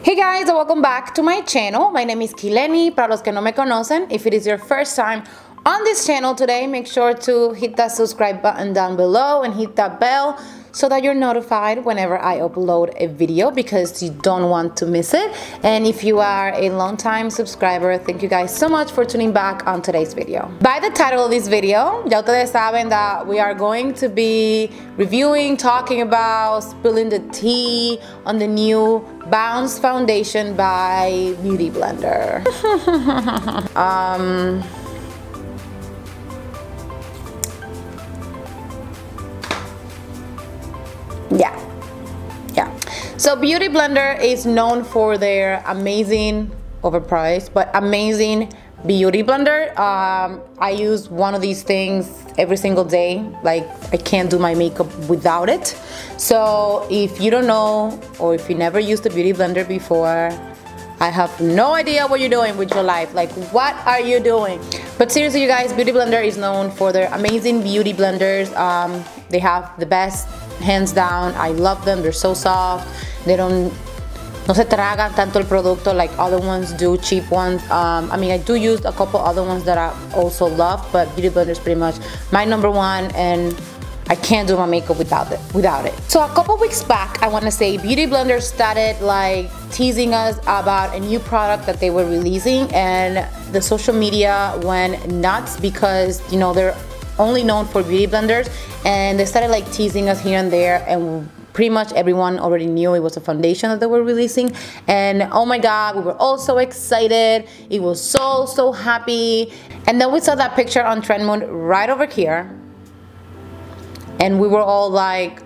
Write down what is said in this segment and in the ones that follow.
Hey guys, and welcome back to my channel. My name is Kileni. Para los que no me conocen, if it is your first time on this channel today, make sure to hit that subscribe button down below and hit that bell so that you're notified whenever I upload a video, because you don't want to miss it. And if you are a long-time subscriber, thank you guys so much for tuning back on today's video. By the title of this video, ya ustedes saben that we are going to be reviewing, talking about, spilling the tea on the new Bounce foundation by Beauty Blender. Yeah. So Beauty Blender is known for their amazing, overpriced, but amazing beauty blender. I use one of these things every single day. Like, I can't do my makeup without it. So if you don't know, or if you never used a beauty blender before, I have no idea what you're doing with your life. Like, what are you doing? But seriously, you guys, Beauty Blender is known for their amazing beauty blenders. They have the best, hands down. I love them. They're so soft. They no se tragan tanto el producto like other ones do, cheap ones. I mean, I do use a couple other ones that I also love, but Beauty Blender is pretty much my number one, and I can't do my makeup without it. So a couple weeks back, I want to say, Beauty Blender started like teasing us about a new product that they were releasing, and the social media went nuts because, you know, they're only known for beauty blenders, and they started like teasing us here and there, and pretty much everyone already knew it was a foundation that they were releasing. And oh my god, we were all so excited. It was so happy. And then we saw that picture on Trendmood right over here, and we were all like,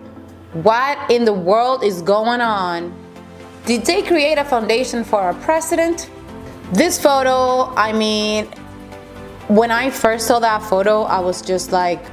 what in the world is going on? Did they create a foundation for our president? This photo, I mean, when I first saw that photo, I was just like,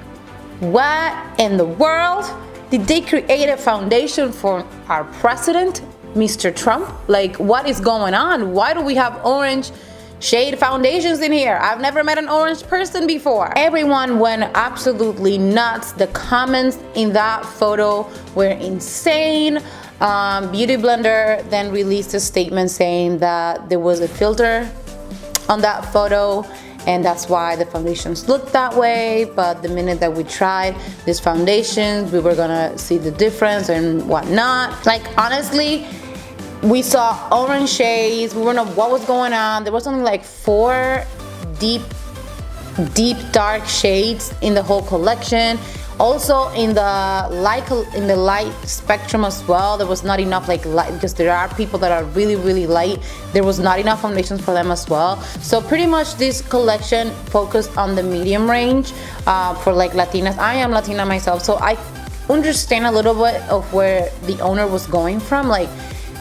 what in the world? Did they create a foundation for our president, Mr. Trump? Like, what is going on? Why do we have orange shade foundations in here? I've never met an orange person before. Everyone went absolutely nuts. The comments in that photo were insane. Beauty Blender then released a statement saying that there was a filter on that photo, and that's why the foundations looked that way. But the minute that we tried these foundations, we were gonna see the difference and whatnot. Like, honestly, we saw orange shades. We wouldn't know what was going on. There was only like 4 deep dark shades in the whole collection. Also in the light spectrum as well, there was not enough like light, because there are people that are really light. There was not enough foundations for them as well. So pretty much this collection focused on the medium range for like Latinas. I am Latina myself, so I understand a little bit of where the owner was going from. Like,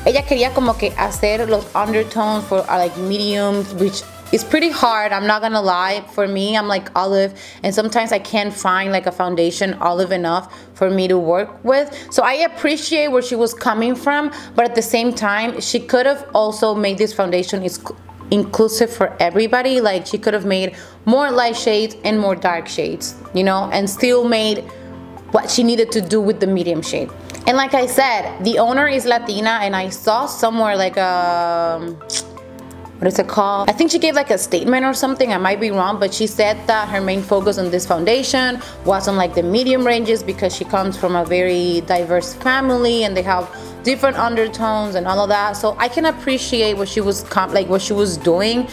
ella quería como que hacer los undertones for like mediums, which is pretty hard, I'm not gonna lie. For me, I'm like olive, and sometimes I can't find like a foundation olive enough for me to work with. So I appreciate where she was coming from, but at the same time, she could have also made this foundation inclusive for everybody. Like, she could have made more light shades and more dark shades, you know, and still made what she needed to do with the medium shade. And like I said, the owner is Latina, and I saw somewhere like what is it called? I think she gave like a statement or something, I might be wrong, but she said that her main focus on this foundation was on like the medium ranges, because she comes from a very diverse family and they have different undertones and all of that. So I can appreciate what she was doing.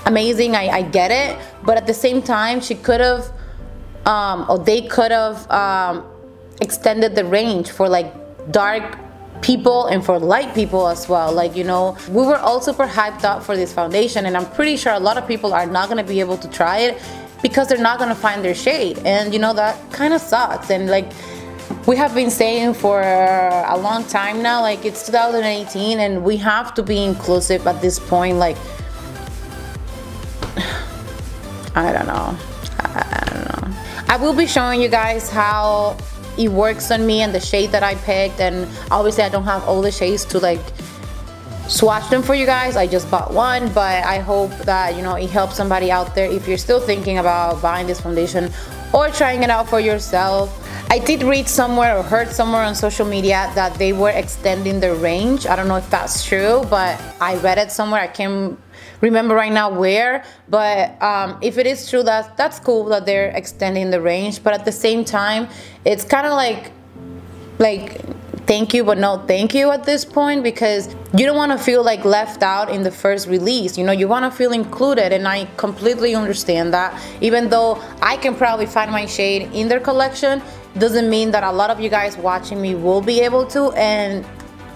Amazing, I get it, but at the same time, she could have or they could have extended the range for like dark people and for light people as well. Like, you know, we were all super hyped up for this foundation, and I'm pretty sure a lot of people are not going to be able to try it because they're not going to find their shade, and you know, that kind of sucks. And like we have been saying for a long time now, like, it's 2018 and we have to be inclusive at this point. Like, I don't know. I will be showing you guys how it works on me and the shade that I picked, and obviously I don't have all the shades to like swatch them for you guys. I just bought one, but I hope that, you know, it helps somebody out there if you're still thinking about buying this foundation or trying it out for yourself. I did read somewhere or heard somewhere on social media that they were extending the range. I don't know if that's true, but I read it somewhere. I can't remember right now where, but if it is true, that's cool that they're extending the range. But at the same time, it's kind of like thank you but no thank you at this point, because you don't want to feel like left out in the first release. You know, you want to feel included, and I completely understand that. Even though I can probably find my shade in their collection, doesn't mean that a lot of you guys watching me will be able to, and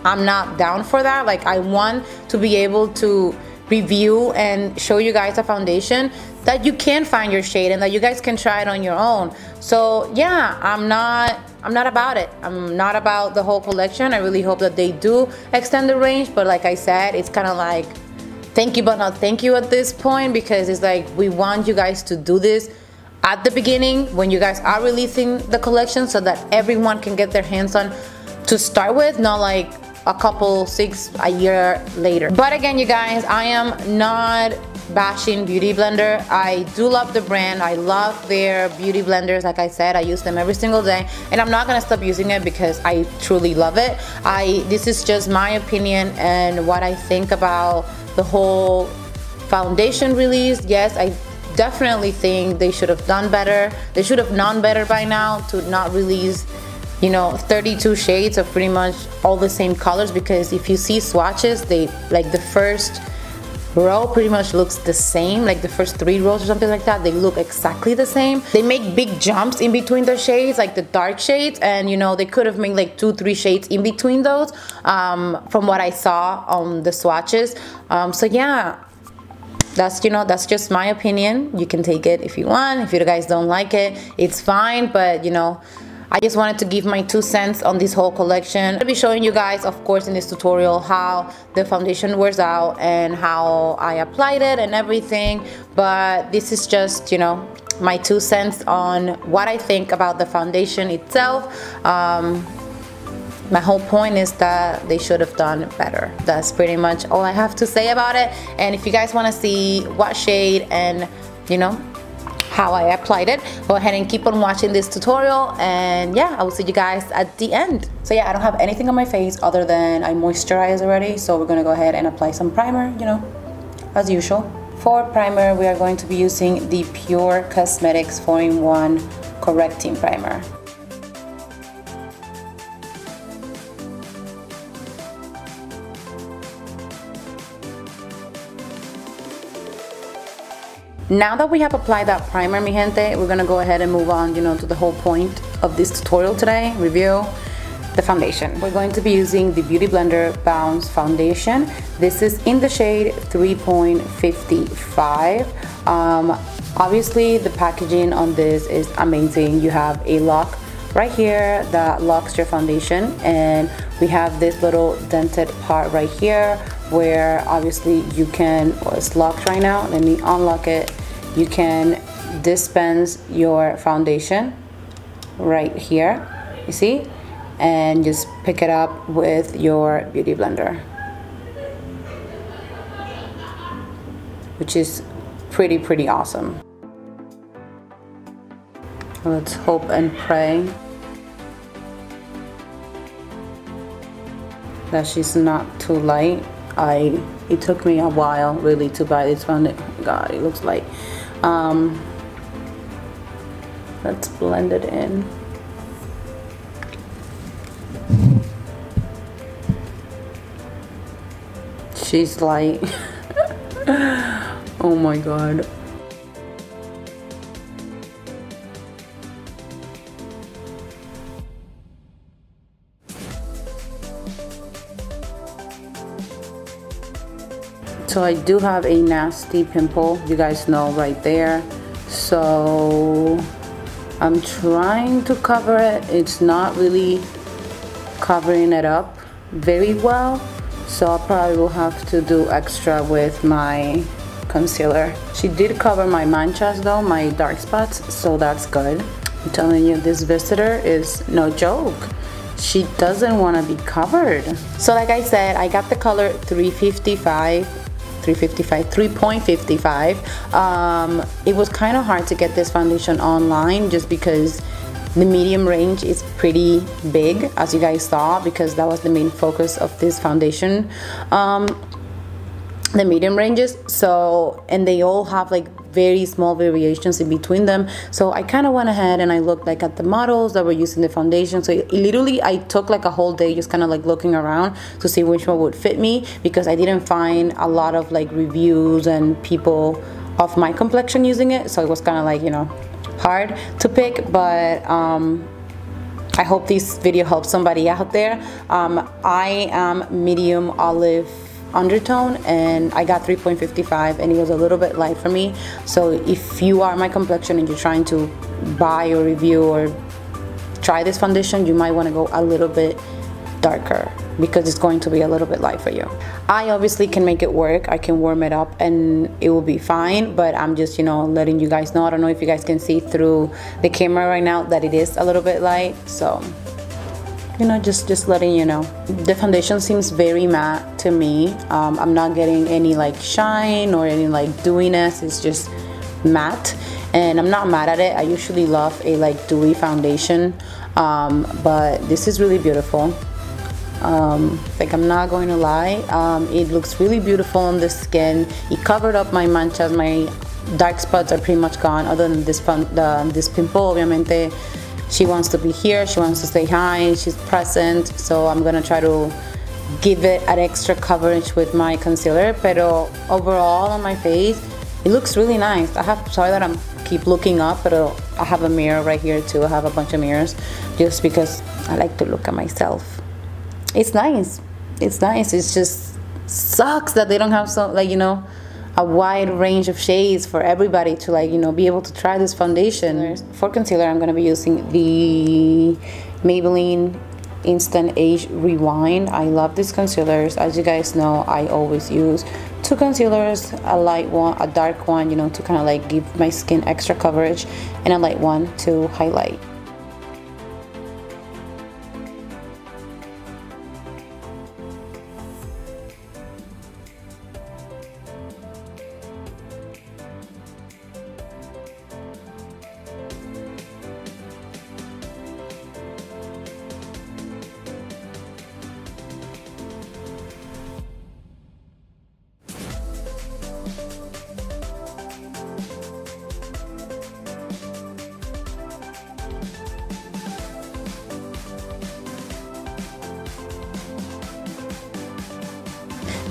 I'm not down for that. Like, I want to be able to review and show you guys a foundation that you can find your shade and that you guys can try it on your own. So yeah, I'm not about it. I'm not about the whole collection. I really hope that they do extend the range, but like I said, it's kind of like thank you but not thank you at this point, because it's like we want you guys to do this at the beginning when you guys are releasing the collection, so that everyone can get their hands on to start with, not like a year later. But again, you guys, I am not bashing Beauty Blender. I do love the brand. I love their beauty blenders. Like I said, I use them every single day, and I'm not gonna stop using it because I truly love it. This is just my opinion and what I think about the whole foundation release. Yes, I definitely think they should have done better. They should have known better by now to not release, you know, 32 shades of pretty much all the same colors, because if you see swatches, they like the first row pretty much looks the same, like the first 3 rows or something like that, they look exactly the same. They make big jumps in between the shades, like the dark shades, and you know, they could have made like 2-3 shades in between those, from what I saw on the swatches. So yeah, that's, you know, that's just my opinion. You can take it if you want. If you guys don't like it, it's fine, but you know, I just wanted to give my 2 cents on this whole collection. I'll be showing you guys, of course, in this tutorial how the foundation wears out and how I applied it and everything. But this is just, you know, my 2 cents on what I think about the foundation itself. My whole point is that they should have done better. That's pretty much all I have to say about it. And if you guys want to see what shade and, you know, how I applied it, go ahead and keep on watching this tutorial, and yeah, I will see you guys at the end. So yeah, I don't have anything on my face other than I moisturized already, so we're gonna go ahead and apply some primer, you know, as usual. For primer, we are going to be using the Pure Cosmetics 4-in-1 Correcting Primer. Now that we have applied that primer, mi gente, we're gonna go ahead and move on, you know, to the whole point of this tutorial today, review the foundation. We're going to be using the Beauty Blender Bounce Foundation. This is in the shade 3.55. Obviously, the packaging on this is amazing. You have a lock right here that locks your foundation, and we have this little dented part right here where obviously you can, well, it's locked right now, let me unlock it. You can dispense your foundation right here, you see, and just pick it up with your Beauty Blender, which is pretty awesome. Let's hope and pray that she's not too light. It took me a while really to buy this one. God, it looks like. Let's blend it in. She's light. Oh my god. So I do have a nasty pimple, you guys know, right there. So I'm trying to cover it. It's not really covering it up very well. So I probably will have to do extra with my concealer. She did cover my manchas though, my dark spots, so that's good. I'm telling you, this visitor is no joke. She doesn't want to be covered. So like I said, I got the color 3.55. It was kind of hard to get this foundation online just because The medium range is pretty big, as you guys saw, because that was the main focus of this foundation. The medium ranges, so, and they all have like very small variations in between them. So I kind of went ahead and I looked like at the models that were using the foundation. So literally I took like a whole day just kind of like looking around to see which one would fit me, because I didn't find a lot of like reviews and people of my complexion using it. So it was kind of like, you know, hard to pick. But I hope this video helps somebody out there. I am medium olive undertone and I got 3.55 and it was a little bit light for me. So if you are my complexion and you're trying to buy or review or try this foundation, you might want to go a little bit darker because it's going to be a little bit light for you. I obviously can make it work. I can warm it up and it will be fine, but I'm just, you know, letting you guys know. I don't know if you guys can see through the camera right now that it is a little bit light, so you know, just letting you know. The foundation seems very matte to me. I'm not getting any like shine or any like dewiness. It's just matte and I'm not mad at it. I usually love a like dewy foundation, but this is really beautiful. Like, I'm not going to lie, it looks really beautiful on the skin. It covered up my manchas. My dark spots are pretty much gone, other than this pimple. Obviamente she wants to be here, she wants to say hi, she's present, so I'm gonna try to give it an extra coverage with my concealer. Pero overall on my face, it looks really nice. Sorry that I'm keep looking up, but I have a mirror right here too. I have a bunch of mirrors just because I like to look at myself. It's nice. It's nice. It just sucks that they don't have so, like, you know, a wide range of shades for everybody to, like, you know, be able to try this foundation. For concealer, I'm going to be using the Maybelline Instant Age Rewind. I love these concealers. As you guys know, I always use two concealers, a light one, a dark one, you know, to kind of like give my skin extra coverage, and a light one to highlight.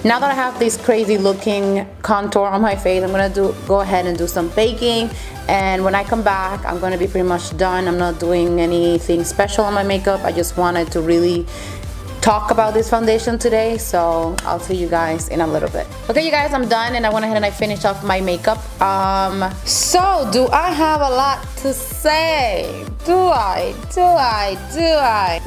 Now that I have this crazy looking contour on my face, I'm gonna go ahead and do some baking, and when I come back, I'm gonna be pretty much done. I'm not doing anything special on my makeup. I just wanted to really talk about this foundation today, so I'll see you guys in a little bit. Okay, you guys, I'm done, and I went ahead and I finished off my makeup. So do I have a lot to say? Do I?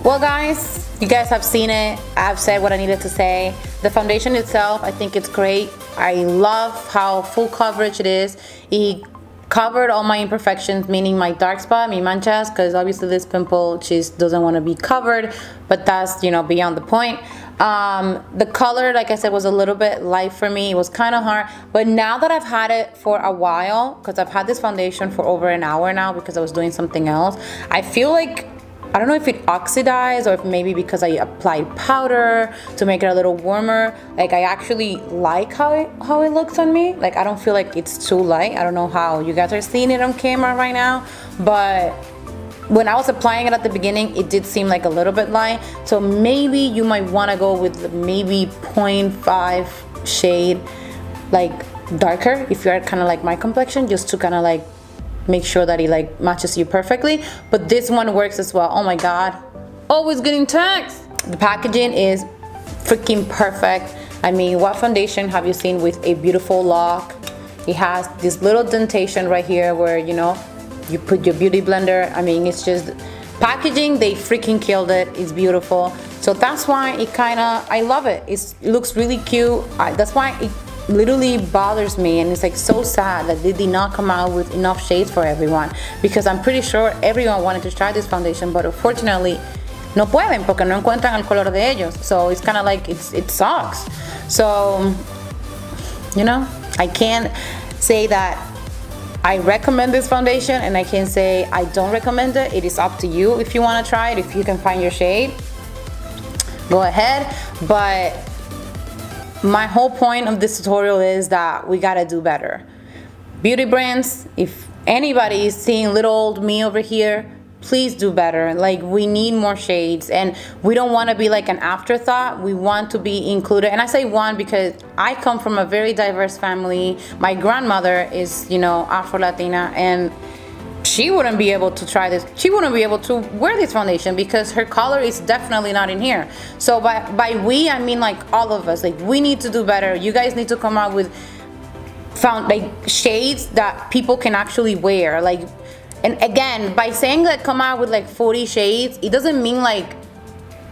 Well, guys, you guys have seen it. I've said what I needed to say. The foundation itself, I think it's great. I love how full coverage it is. It covered all my imperfections, meaning my dark spot, my manchas, because obviously this pimple, she doesn't want to be covered, but that's, you know, beyond the point. The color, like I said, was a little bit light for me. It was kind of hard, but now that I've had it for a while, because I've had this foundation for over an hour now because I was doing something else, I feel like, I don't know if it oxidized or if maybe because I applied powder to make it a little warmer. Like, I actually like how it looks on me. Like, I don't feel like it's too light. I don't know how you guys are seeing it on camera right now, but when I was applying it at the beginning, it did seem like a little bit light. So maybe you might want to go with maybe 0.5 shade like darker if you're kind of like my complexion, just to kind of like make sure that it like matches you perfectly. But this one works as well. Oh my god, always getting text. The packaging is freaking perfect. I mean, what foundation have you seen with a beautiful lock? It has this little dentation right here where, you know, you put your beauty blender. I mean, it's just packaging, they freaking killed it. It's beautiful. So that's why it kind of, I love it. It looks really cute. That's why it literally bothers me, and it's like so sad that they did not come out with enough shades for everyone, because I'm pretty sure everyone wanted to try this foundation, but unfortunately no pueden porque no encuentran el color de ellos. So it's kind of like it sucks. So, you know, I can't say that I recommend this foundation, and I can say I don't recommend it. It is up to you if you want to try it, if you can find your shade, go ahead. But my whole point of this tutorial is that we gotta do better. Beauty brands, if anybody is seeing little old me over here, please do better. Like, we need more shades, and we don't want to be like an afterthought. We want to be included. And I say one because I come from a very diverse family. My grandmother is, you know, Afro-Latina, and she wouldn't be able to try this. She wouldn't be able to wear this foundation because her color is definitely not in here. So by we, I mean like all of us. Like, we need to do better. You guys need to come out with like shades that people can actually wear. Like, and again, by saying that come out with like 40 shades, it doesn't mean like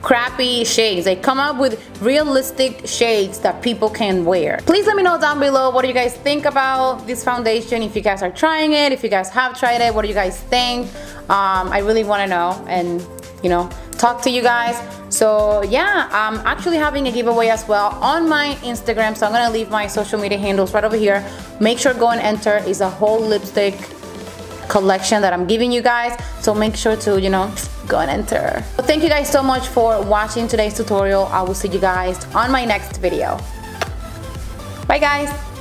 crappy shades. Like, come up with realistic shades that people can wear. Please let me know down below, what do you guys think about this foundation? If you guys are trying it, if you guys have tried it, what do you guys think? I really want to know, and you know, talk to you guys. So yeah, I'm actually having a giveaway as well on my Instagram, so I'm gonna leave my social media handles right over here. Make sure to go and enter. It's a whole lipstick collection that I'm giving you guys, so make sure to, you know, go and enter. So thank you guys so much for watching today's tutorial. I will see you guys on my next video. Bye guys.